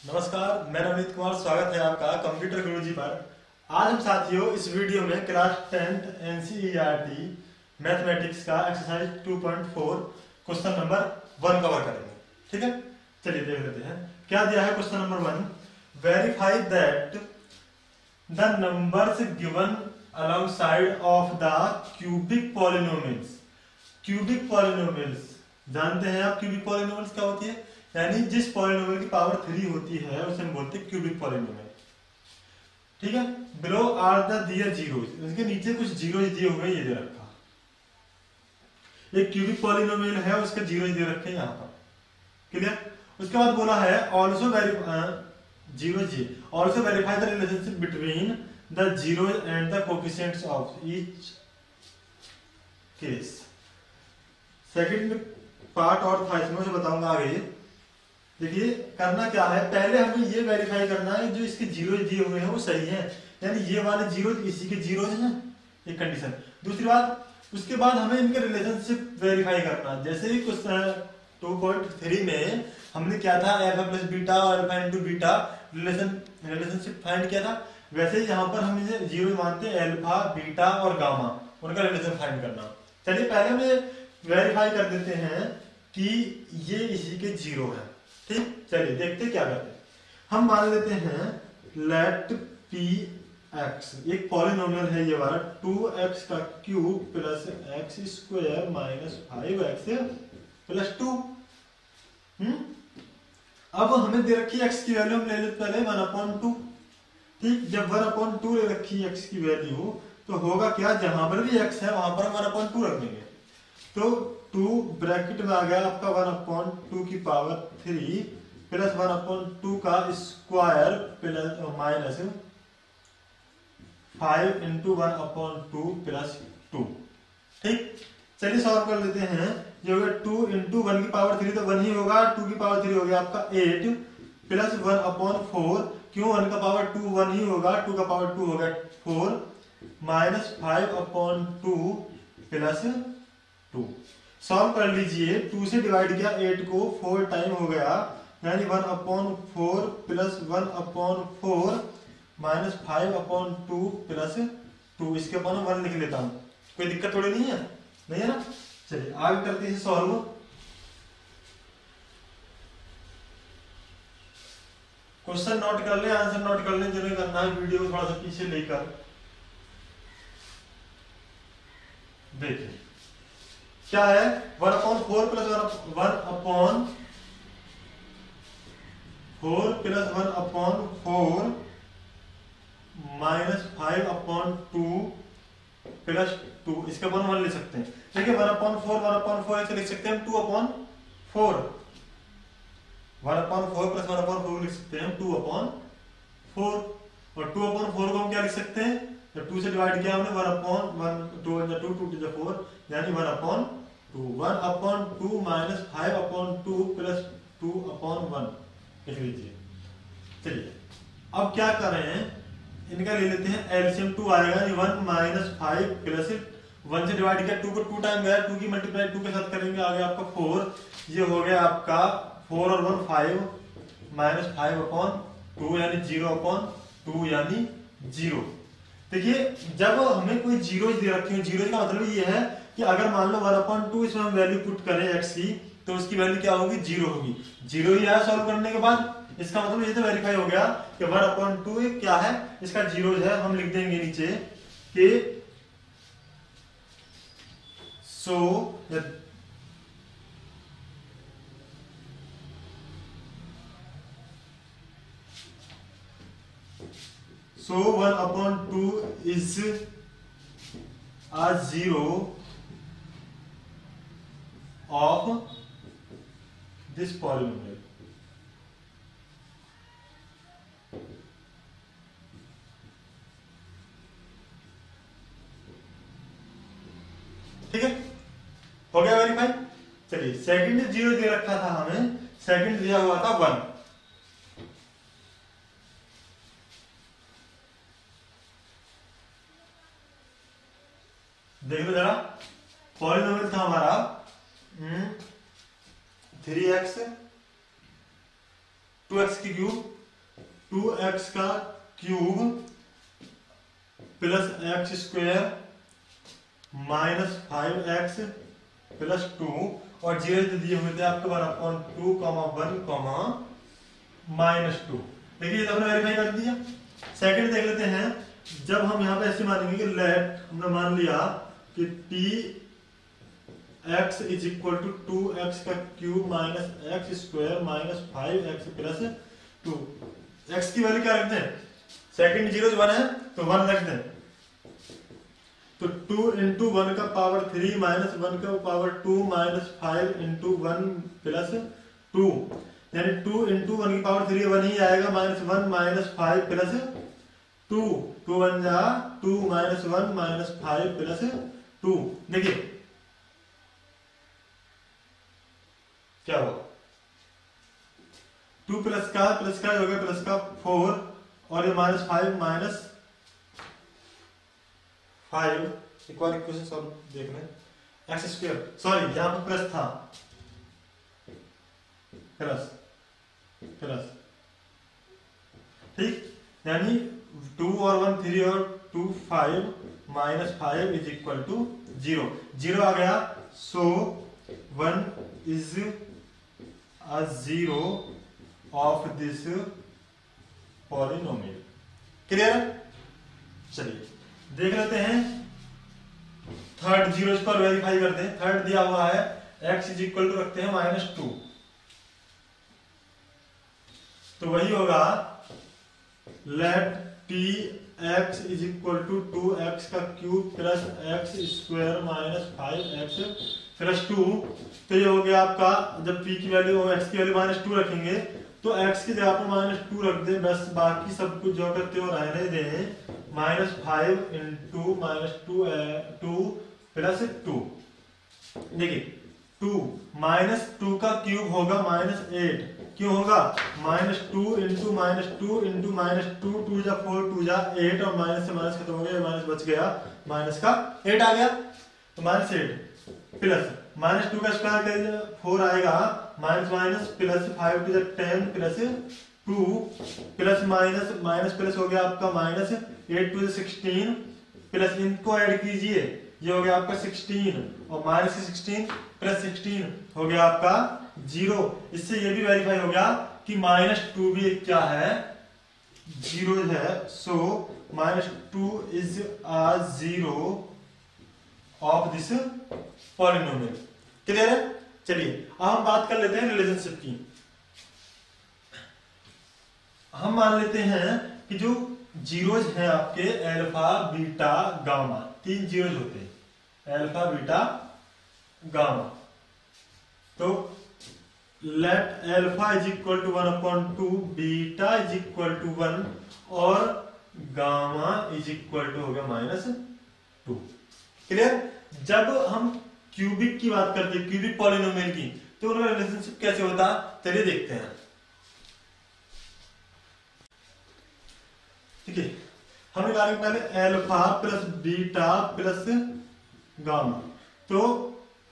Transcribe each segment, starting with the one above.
नमस्कार, मैं नवनीत कुमार। स्वागत है आपका कंप्यूटर गुरुजी पर। आज हम साथियों इस वीडियो में क्लास 10th एनसीईआरटी मैथमेटिक्स का एक्सरसाइज 2.4 क्वेश्चन नंबर 1 कवर करेंगे। ठीक है, चलिए देख लेते हैं क्या दिया है। Question number 1, verify that the numbers given alongside of the cubic polynomials. Cubic polynomials जानते हैं आप, क्यूबिक पॉलिनोमियल्स क्या होती है, यानी जिस पॉलिनोमियल की पावर 3 होती है उसे हम बोलते हैं क्यूबिक पॉलिनोमियल। ठीक है, below are the their zeros, इसके नीचे कुछ जीरोज दिए हुए ये दे रखा। एक क्यूबिक पॉलिनोमियल है, उसके जीरोज दे रखे हैं यहां पर। क्लियर। उसके बाद बोला है also verify the relationship between the zeros and the coefficients of each case. Second part और था इसमें, उसे बताऊंगा आगे। देखिए करना क्या है, पहले हमें ये वेरीफाई करना है जो इसके जीरोज दिए हुए हैं वो सही है, यानी ये वाले जीरोज इसी के जीरोज हैं, एक कंडीशन। दूसरी बात, उसके बाद हमें इनके रिलेशनशिप वेरीफाई करना। जैसे ही कुछ 2.3 में हमने क्या था, अल्फा प्लस बीटा और alpha into beta relationship find किया था, वैसे ही यहाँ पर हम इसे जीरो मानते हैं, अल्फा बीटा और गामा उनका रिलेशन फाइंड करना। चलिए पहले हमें वेरीफाई कर देते हैं कि ये इसी के जीरो है। ठीक, चलिए देखते क्या करते हैं। हम मान लेते हैं लेट पी एक्स एक पॉलिनोमियल है ये वाला, 2x का cube plus x square minus 5x plus 2। अब हमें दे रखी x की वैल्यू, हम ले लेते पहले 1/2। ठीक, जब 1/2 ले रखी x की वैल्यू तो होगा क्या, जहां पर भी x है वहां पर हम 1/2 रख देंगे। तो 2 ब्रैकेट में आ गया आपका 1/2 की पावर 3 प्लस 1/2 का square plus minus 5 into 1/2 plus 2। ठीक, चलिए सॉल्व कर लेते हैं। ये हो गया 2 इंटू 1 की पावर 3 तो 1 ही होगा, 2 की पावर 3 हो गया आपका 8 प्लस 1/4, क्यों 1 का पावर 2 1 ही होगा, 2 का पावर 2 हो गया 4 माइनस 5/2 प्लस 2। सॉल्व कर लीजिए, 2 से डिवाइड किया 8 को 4 टाइम हो गया, यानी 1/4 प्लस 1/4 माइनस 5/2 प्लस 2। इसके अपन 1 लिख लेता हूं, कोई दिक्कत थोड़ी नहीं है, नहीं है ना। चलिए आगे करते हैं सॉल्व। क्वेश्चन नोट कर ले, आंसर नोट कर ले, जरूर करना है। वीडियो को थोड़ा सा पीछे लेकर देखिए क्या है, 1/4 प्लस 1/4 प्लस 1/4 माइनस 5/2 प्लस 2। इसके अपन 1 ले सकते हैं। देखिए 1/4 ऐसे लिख सकते हैं हम 2/4, 1/4 प्लस 1/4 लिख सकते हैं हम 2/4, और 2/4 को हम क्या लिख सकते हैं, जब 2 से डिवाइड किया हमने 1/1 2 2 2 4 यानी 1/2 माइनस 5/2 प्लस 2/1 लिख लीजिए। चलिए अब क्या कर रहे हैं, इनका ले लेते हैं एलसीएम। 2 आएगा 1 माइनस 5 प्लस 1 से डिवाइड किया 2 को 2 टाइम गया, 2 की मल्टीप्लाई 2 के साथ करेंगे, आ गया आपका 4। ये हो गया आपका 4 और 1 5 माइनस 5/2 यानी 0/2 यानी 0। देखिए जब हमें कोई जीरो दे रखे हैं, जीरो का मतलब ये है कि अगर मान लो 1/2 इसमें हम वैल्यू पुट करें x की, तो उसकी वैल्यू क्या होगी, 0 होगी। 0 ही आया सॉल्व करने के बाद, इसका मतलब ये तो वेरीफाई हो गया कि 1/2 क्या है, इसका जीरो है। हम लिख देंगे नीचे कि so 1/2 is a zero of this polynomial। ठीक है, हो गया वेरीफाई। चलिए सेकंड 0 दे रखा था हमें, सेकंड दिया हुआ था 1। देख लो जरा, पॉलिनोमियल था हमारा 3x 2x की क्यूब, 2x का cube plus x square minus 5x plus 2 और 0 दिए हुए थे आपके 1/2 1 माइनस 2। देखिए ये तो हमने वेरीफाई कर दिया। सेकंड देख लेते हैं, जब हम यहाँ पे ऐसे मानेंगे कि लेट हमने मान लिया कि t x is equal to 2x का cube minus x square minus 5x plus 2। x की वैल्यू क्या रखते हैं, सेकंड 0 1 है तो 1 रख दें, तो 2 इंटू 1 का पावर 3 माइनस 1 का पावर 2 माइनस 5 इंटू 1 प्लस 2, यानी 2 इंटू 1 की पावर 3 1 ही आएगा, माइनस 1 माइनस 5 प्लस 2, 2 1 जा 2 माइनस 1 माइनस 5 प्लस 2। देखिए क्या हुआ, 2 प्लस का हो गया प्लस का 4 और ये माइनस 5 माइनस 5। एक बार इक्वेशन सॉल्व देख लें, एक्स स्क्वायर सॉरी यहां पर प्लस था, प्लस प्लस ठीक, यानी 2 और 1 3 और 2 5 माइनस 5 इज इक्वल टू 0, 0 आ गया, सो 1 is a 0 of this polynomial। Clear है? चलिए देख लेते हैं थर्ड 0 पर वेरीफाई करते हैं। थर्ड दिया हुआ है x इज इक्वल टू रखते हैं -2, तो वही होगा let t x is equal to 2x का cube plus x square minus 5x plus 2। तो ये हो गया आपका, जब p की वैल्यू और x की वैल्यू -2 रखेंगे तो x की जगह पर -2 रख दे, बस बाकी सब कुछ जो करते हो रहने दें, -5 इंटू -2 प्लस 2। देखिए 2 -2 का क्यूब होगा -8, क्यों होगा, -2 इंटू -2 इंटू -2, 2 जा 4 2 जा 8 और माइनस से माइनस खत्म हो गया, माइनस बच गया, माइनस का 8 आ गया, तो -8 प्लस -2 का स्क्वायर करेंगे 4 आएगा, minus minus plus 5 two 10 plus 2 plus minus minus plus हो गया आपका -8 टू 16 प्लस इनको ऐड कीजिए, ये हो गया आपका 16 और माइनस 16 प्लस 16 हो गया आपका 0। इससे ये भी वेरीफाई हो गया कि -2 भी एक क्या है, 0 है, सो -2 is a 0 of this polynomial. Clear है? चलिए अब हम बात कर लेते हैं रिलेशनशिप की। हम मान लेते हैं कि जो जीरोज हैं आपके अल्फा बीटा गामा, 3 जीरोज होते हैं, अल्फा बीटा गामा। तो let alpha is equal to 1/2, beta is equal to 1 और गामा इज इक्वल टू हो गया -2। क्लियर? जब हम क्यूबिक की बात करते हैं, क्यूबिक पॉलिनोमियल की, तो उनका रिलेशनशिप कैसे होता, चलिए देखते हैं। ठीक है, हमें कहा पहले alpha plus beta plus gamma, तो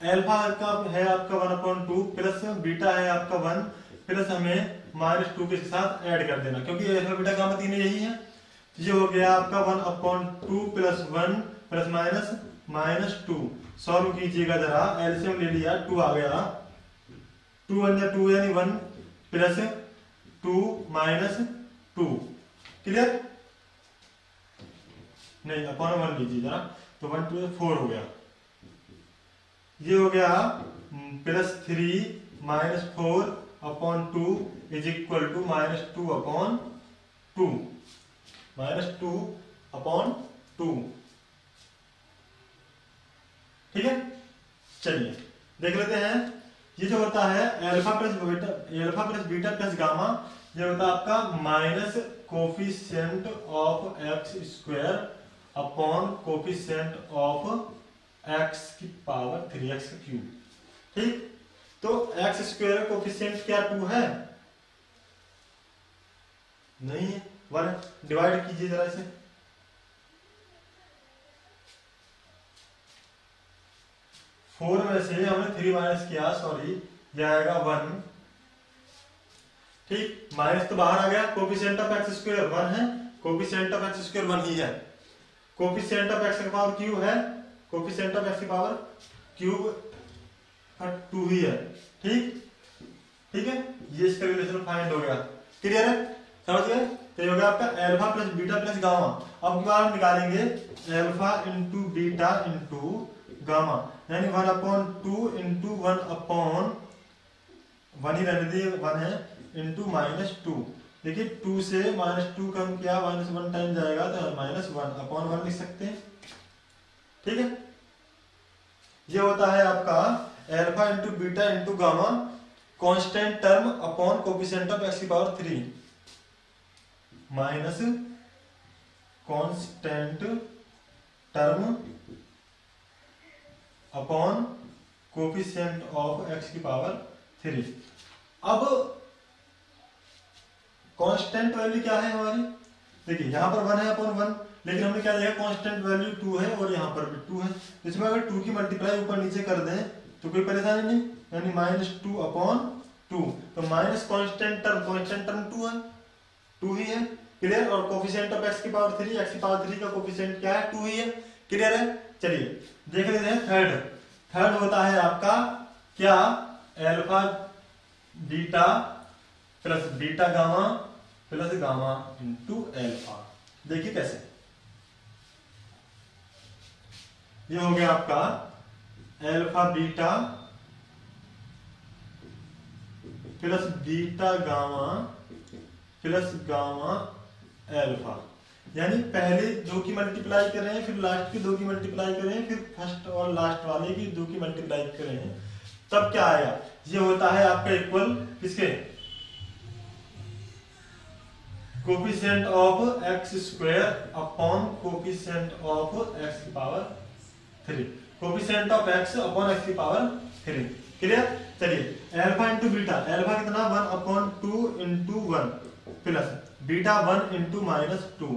अल्फा का है आपका 1/2 प्लस बीटा है आपका 1 प्लस हमें -2 के साथ ऐड कर देना, क्योंकि अल्फा बीटा गामा तीनों यही है। ये हो गया आपका 1/2 प्लस 1 प्लस -2। सॉल्व कीजिएगा जरा, एलसीएम ले लिया, 2 आ गया, 2 1 2 यानी 1 प्लस 2 -2। क्लियर? नहीं, अपॉन 1 लीजिए जरा, तो 1 2 4 हो गया, ये हो गया +3 -4/2 इज इक्वल टू -2/2, -2/2। ठीक है, चलिए देख लेते हैं। ये जो होता है alpha plus beta plus gamma, ये होता है आपका minus coefficient of x square upon coefficient of x की पावर 3x का क्यूब। ठीक, तो एक्स स्क्वायर कोफिशिएंट क्या 2 है? नहीं है, 1। डिवाइड कीजिए जरा इसे, 4 में से हमने 3 माइनस किया, सॉरी, यह आएगा 1, ठीक, माइनस तो बाहर आ गया, कोफिशिएंट ऑफ एक्स स्क्वायर 1 है, कोफिशिएंट ऑफ एक्स स्क्वायर 1 ही है, कोफिशिएंट ऑफ एक्स की पावर क्यूब है, कोफिशिएंट ऑफ एक्स की पावर क्यूब 2 ही है। ठीक ठीक है, ये इसका रिलेशन फाइंड हो गया। क्लियर है, समझ गए? तो ये हो गया आपका alpha plus beta plus gamma. अब की बार हम निकालेंगे alpha into beta into gamma, यानी 1/2 इंटू 1/1 ही रहने दिए 1 है इंटू -2। देखिए 2 से -2 कम किया, -1 टाइम जाएगा तो -1/1 लिख सकते हैं। ठीक है, ये होता है आपका alpha into beta into gamma constant term upon coefficient of x की power 3 minus constant term upon coefficient of x की पावर 3। अब कांस्टेंट वैल्यू क्या है हमारी? देखिए यहां पर 1 है अपॉन 1, लेकिन हमने क्या लिया, कांस्टेंट वैल्यू 2 है और यहां पर भी 2 है। इसमें अगर 2 की मल्टीप्लाई ऊपर नीचे कर दें तो कोई परेशानी नहीं, यानी -2/2। तो माइनस कांस्टेंट टर्म 2 है, 2 ही है। क्लियर, और कोफिशिएंट ऑफ एक्स की पावर 3, एक्स की पावर 3 का कोफिशिएंट क्या है, 2 ही है। क्लियर है, चलिए देख लेते हैं। थर्ड होता है आपका क्या, alpha beta plus beta gamma plus gamma into alpha. देखिए कैसे, ये हो गया आपका alpha beta plus beta gamma plus gamma alpha, यानी पहले 2 की मल्टीप्लाई करें, फिर लास्ट की 2 की मल्टीप्लाई करें, फिर फर्स्ट और लास्ट वाले की 2 की मल्टीप्लाई करें, तब क्या आएगा, ये होता है आपका इक्वल किसके, coefficient of x square upon coefficient of x की power 3, coefficient of x upon x की पावर 3। क्लियर, चलिए अल्फा इंटू बीटा, अल्फा कितना 1/2 into 1 plus beta 1 into -2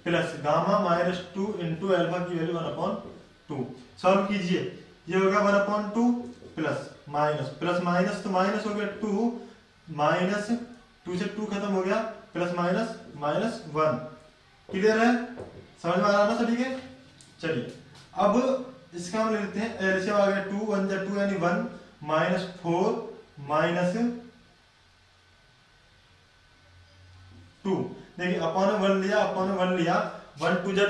plus gamma -2 into alpha की वैल्यू 1/2। सॉल्व कीजिए, ये होगा 1/2 plus minus plus minus तो minus हो गया 2, माइनस 2 से 2 खत्म हो गया, प्लस माइनस -1। क्लियर है, समझ में आ रहा ना सभी के? चलिए अब इसका हम लेते हैं एलसीएम आ गया 2 1 2 यानी 1 -4 माइनस 2। देखिए अपॉन 1 लिया, अपॉन 1 लिया, 1 2 जा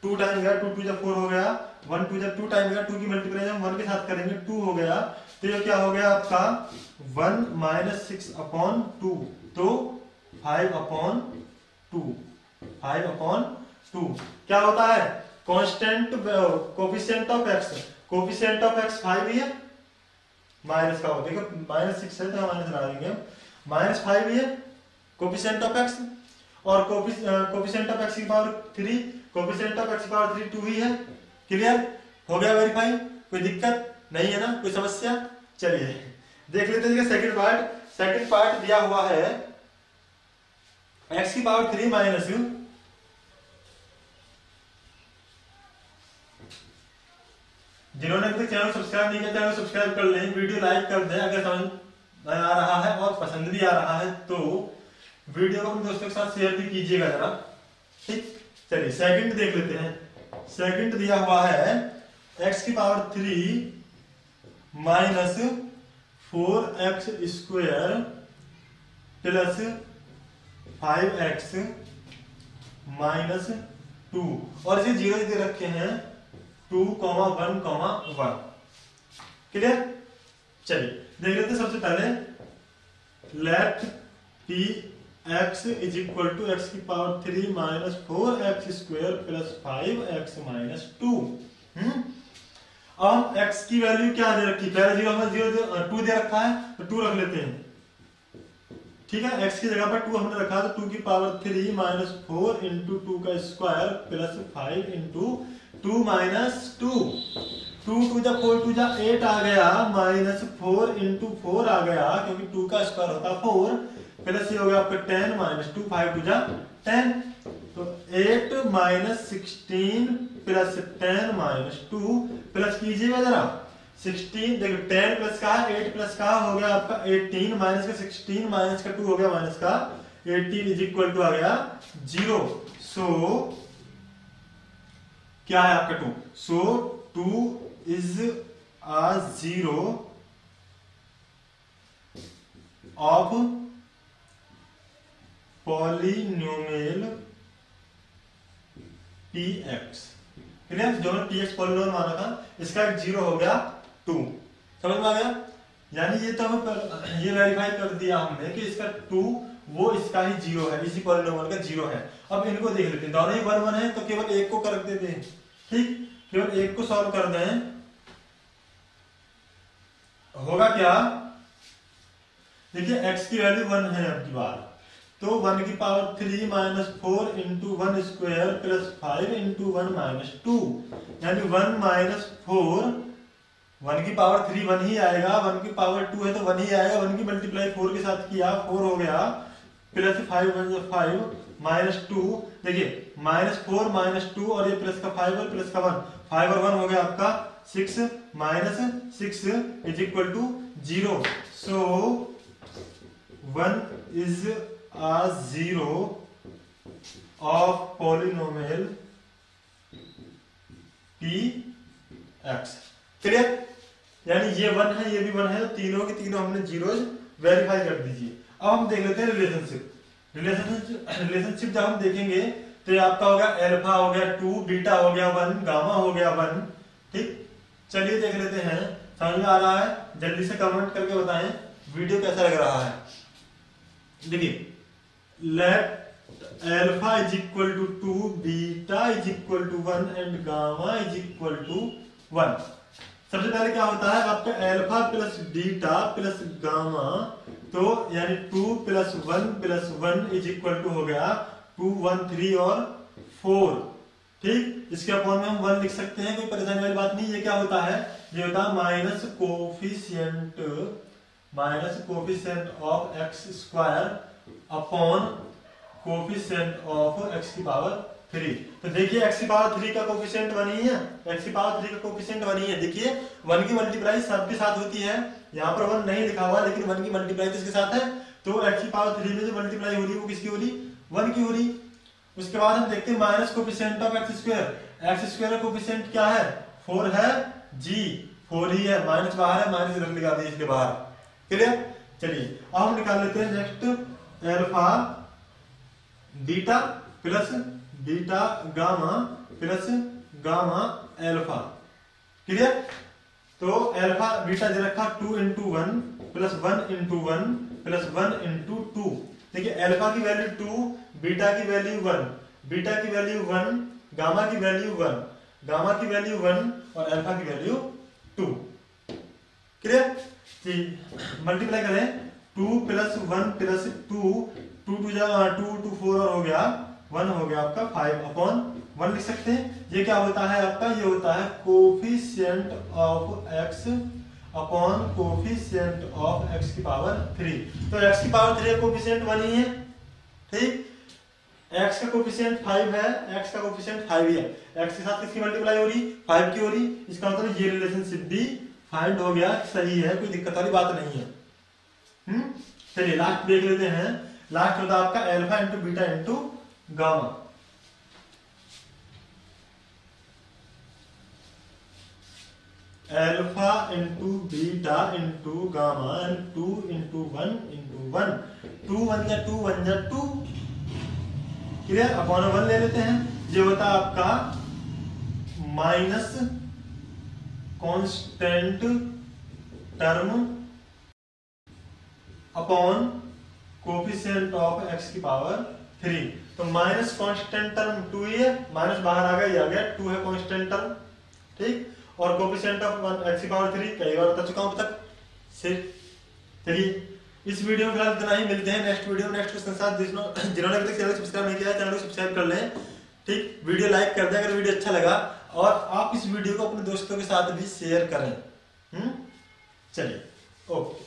2 टाइम गया, 2 2 जा 4 हो गया, 1 2 जा 2 टाइम गया, 2 की मल्टीप्लाई हम 1 के साथ करेंगे 2 हो गया। तो ये क्या हो गया आपका 1 -6/2, तो 5/2, 5/2 क्या होता है, constant coefficient of x, coefficient of x 5 ही है, माइनस का हो, देखो -6 है तो माइनस लगा देंगे, -5 ही है कोफिशिएंट ऑफ एक्स, और कोफिशिएंट ऑफ एक्स की पावर 3, कोफिशिएंट ऑफ एक्स की पावर 3 2 ही है। क्लियर हो गया, वेरीफाई, कोई दिक्कत नहीं है ना, कोई समस्या? चलिए देख लेते हैं सेकंड पार्ट दिया हुआ है एक्स की पावर 3 माइनस, जिन्होंने अभी तक चैनल सब्सक्राइब नहीं किया चैनल सब्सक्राइब कर लें, वीडियो लाइक कर दें, अगर समझ में आ रहा है और पसंद भी आ रहा है तो वीडियो को अपने दोस्तों के साथ शेयर भी कीजिएगा जरा। ठीक, चलिए सेकंड देख लेते हैं। सेकंड दिया हुआ है एक्स की पावर 3 माइनस 4x स्क्वायर प्लस 5x माइनस 2, और इसे 0 दे रखे हैं 2, 1, 1। क्लियर, चलिए देख लेते हैं। सबसे पहले let p x is equal to x की पावर 3 माइनस 4x स्क्वायर प्लस 5x माइनस 2। अब x की वैल्यू क्या दे रखी, पहले 2 दे रखा है तो 2 रख लेते हैं। ठीक है, x की जगह पर 2 हमने रखा तो 2 की पावर 3 माइनस 4 इंटू 2 का स्क्वायर प्लस 5 इंटू 2 माइनस 2, 2 2 जा 4 2 जा 8 आ गया, माइनस 4 इंटू 4 आ गया, क्योंकि 2 का स्क्वायर होता 4, प्लस ये हो गया आपका 10 माइनस 2, 5 2 जा 10, तो 8 माइनस 16 प्लस 10 माइनस 2, प्लस कीजिएगा जरा, 16 देखो 10 प्लस का 8 प्लस का हो गया आपका 18 माइनस का 16 माइनस का 2 हो गया माइनस का 18 इज इक्वल टू आ गया 0। सो क्या है आपका 2? सो 2 is a 0 of polynomial px। Clear? जो हमने px पॉलिनोमियल माना था इसका एक 0 हो गया 2। समझ में आ गया? यानी ये तो हमें ये वेरीफाई कर दिया हमने कि इसका 2 वो इसका ही 0 है, इसी पॉलिनोमियल का 0 है। अब इनको देख लेते हैं, दोनों ही 1 1 है तो केवल एक को कर देते हैं। ठीक, केवल एक को सॉल्व कर दें, होगा क्या? देखिए x की वैल्यू 1 है अब की बार, तो 1 की power 3 minus 4 into 1 square plus 5 into 1 minus 2, यानी 1 माइनस 4, 1 की पावर 3 1 ही आएगा, 1 की पावर 2 है तो 1 ही आएगा, 1 की मल्टीप्लाई 4 के साथ किया 4 हो गया, प्लस 5 1 5 माइनस 2। देखिए माइनस 4 माइनस 2 और ये प्लस का 5 और प्लस का 1, 5 और 1 हो गया आपका 6 minus 6 is equal to 0। So 1 is a 0 of polynomial px। Clear? यानी ये 1 है ये भी 1 है, तो तीनों के तीनों हमने जीरोज वेरीफाई कर दीजिए। अब हम देख लेते हैं रिलेशनशिप। रिलेशनशिप जब हम देखेंगे तो ये आपका हो गया अल्फा हो गया 2, बीटा हो गया 1, गामा हो गया 1। ठीक, चलिए देख लेते हैं, समझ में आ रहा है? जल्दी से कमेंट करके बताएं वीडियो कैसा लग रहा है। देखिए let alpha is equal to 2, beta is equal to 1 and gamma is equal to 1। सबसे पहले क्या होता है आपका alpha plus beta plus gamma, तो यानी 2 प्लस 1 इज इक्वल टू हो गया 2 1 3 और 4। ठीक, इसके अपॉन में हम 1 लिख सकते हैं, कोई परेशानी वाली बात नहीं। ये क्या होता है? ये होता है minus coefficient of x square upon coefficient of x की पावर 3। तो देखिए x की पावर 3 का कोफिशिएंट 1 ही है, x की पावर 3 का कोफिशिएंट 1 ही है। देखिए 1 की मल्टीप्लाई सबके साथ होती है, यहाँ पर 1 नहीं लिखा हुआ लेकिन 1 की मल्टीप्लाई किसके साथ है? तो x की पावर 3 में जो मल्टीप्लाई हो रही है वो किसकी हो रही? 1 की हो रही। उसके बाद हम देखते हैं minus coefficient of x square का कोफिशिएंट क्या है? 4 है जी, 4 ही है, माइनस बाहर है, माइनस इधर लगा दिए इसके बाहर। क्लियर? चलिए अब हम निकाल लेते हैं next alpha beta plus beta gamma plus gamma alpha. Clear? तो अल्फा बीटा दे रखा 2 into 1 plus 1 into 1 plus 1 into 2। देखिए अल्फा की वैल्यू 2, बीटा की वैल्यू 1, बीटा की वैल्यू 1, गामा की वैल्यू 1, गामा की वैल्यू 1 और अल्फा की वैल्यू 2। क्लियर? मल्टीप्लाई करें 2 प्लस 1 प्लस 2, 2 2 4 और हो गया 1 हो गया आपका 5 अपॉन 1 लिख सकते हैं। ये क्या होता है आपका? ये होता है coefficient of x upon coefficient of x की पावर 3। तो x की पावर 3 का कोफिशिएंट 1 ही है। ठीक, x का कोफिशिएंट 5 है, x का कोफिशिएंट 5 ही है, x के साथ किसकी मल्टीप्लाई हो रही? 5 की हो रही। इसका मतलब ये रिलेशनशिप भी फाइंड हो गया, सही है, कोई दिक्कत वाली बात नहीं है। चलिए लास्ट देख लेते हैं। लास्ट होता है आपका alpha into beta into gamma. Alpha into beta into gamma and 2 into 1 into 1, 2 1 जा 2 1 जा 2। क्लियर? अपॉन 1 ले लेते हैं। ये होता है आपका minus constant term upon coefficient of x की पावर 3। तो माइनस कांस्टेंट टर्म 2 ही है, माइनस बाहर आ गया, ये आ गया 2 है कांस्टेंट टर्म। ठीक, और कोफिशिएंट ऑफ x की पावर 3 कई बार बता चुका हूं अब तक से। चलिए इस वीडियो में फिलहाल इतना ही, मिलते हैं नेक्स्ट वीडियो नेक्स्ट क्वेश्चन के साथ। जिन्होंने अभी तक चैनल सब्सक्राइब नहीं किया है चैनल को सब्सक्राइब कर लें। ठीक, वीडियो लाइक कर दें अगर वीडियो अच्छा लगा, और आप इस वीडियो को अपने दोस्तों के साथ भी शेयर करें। चलिए ओके।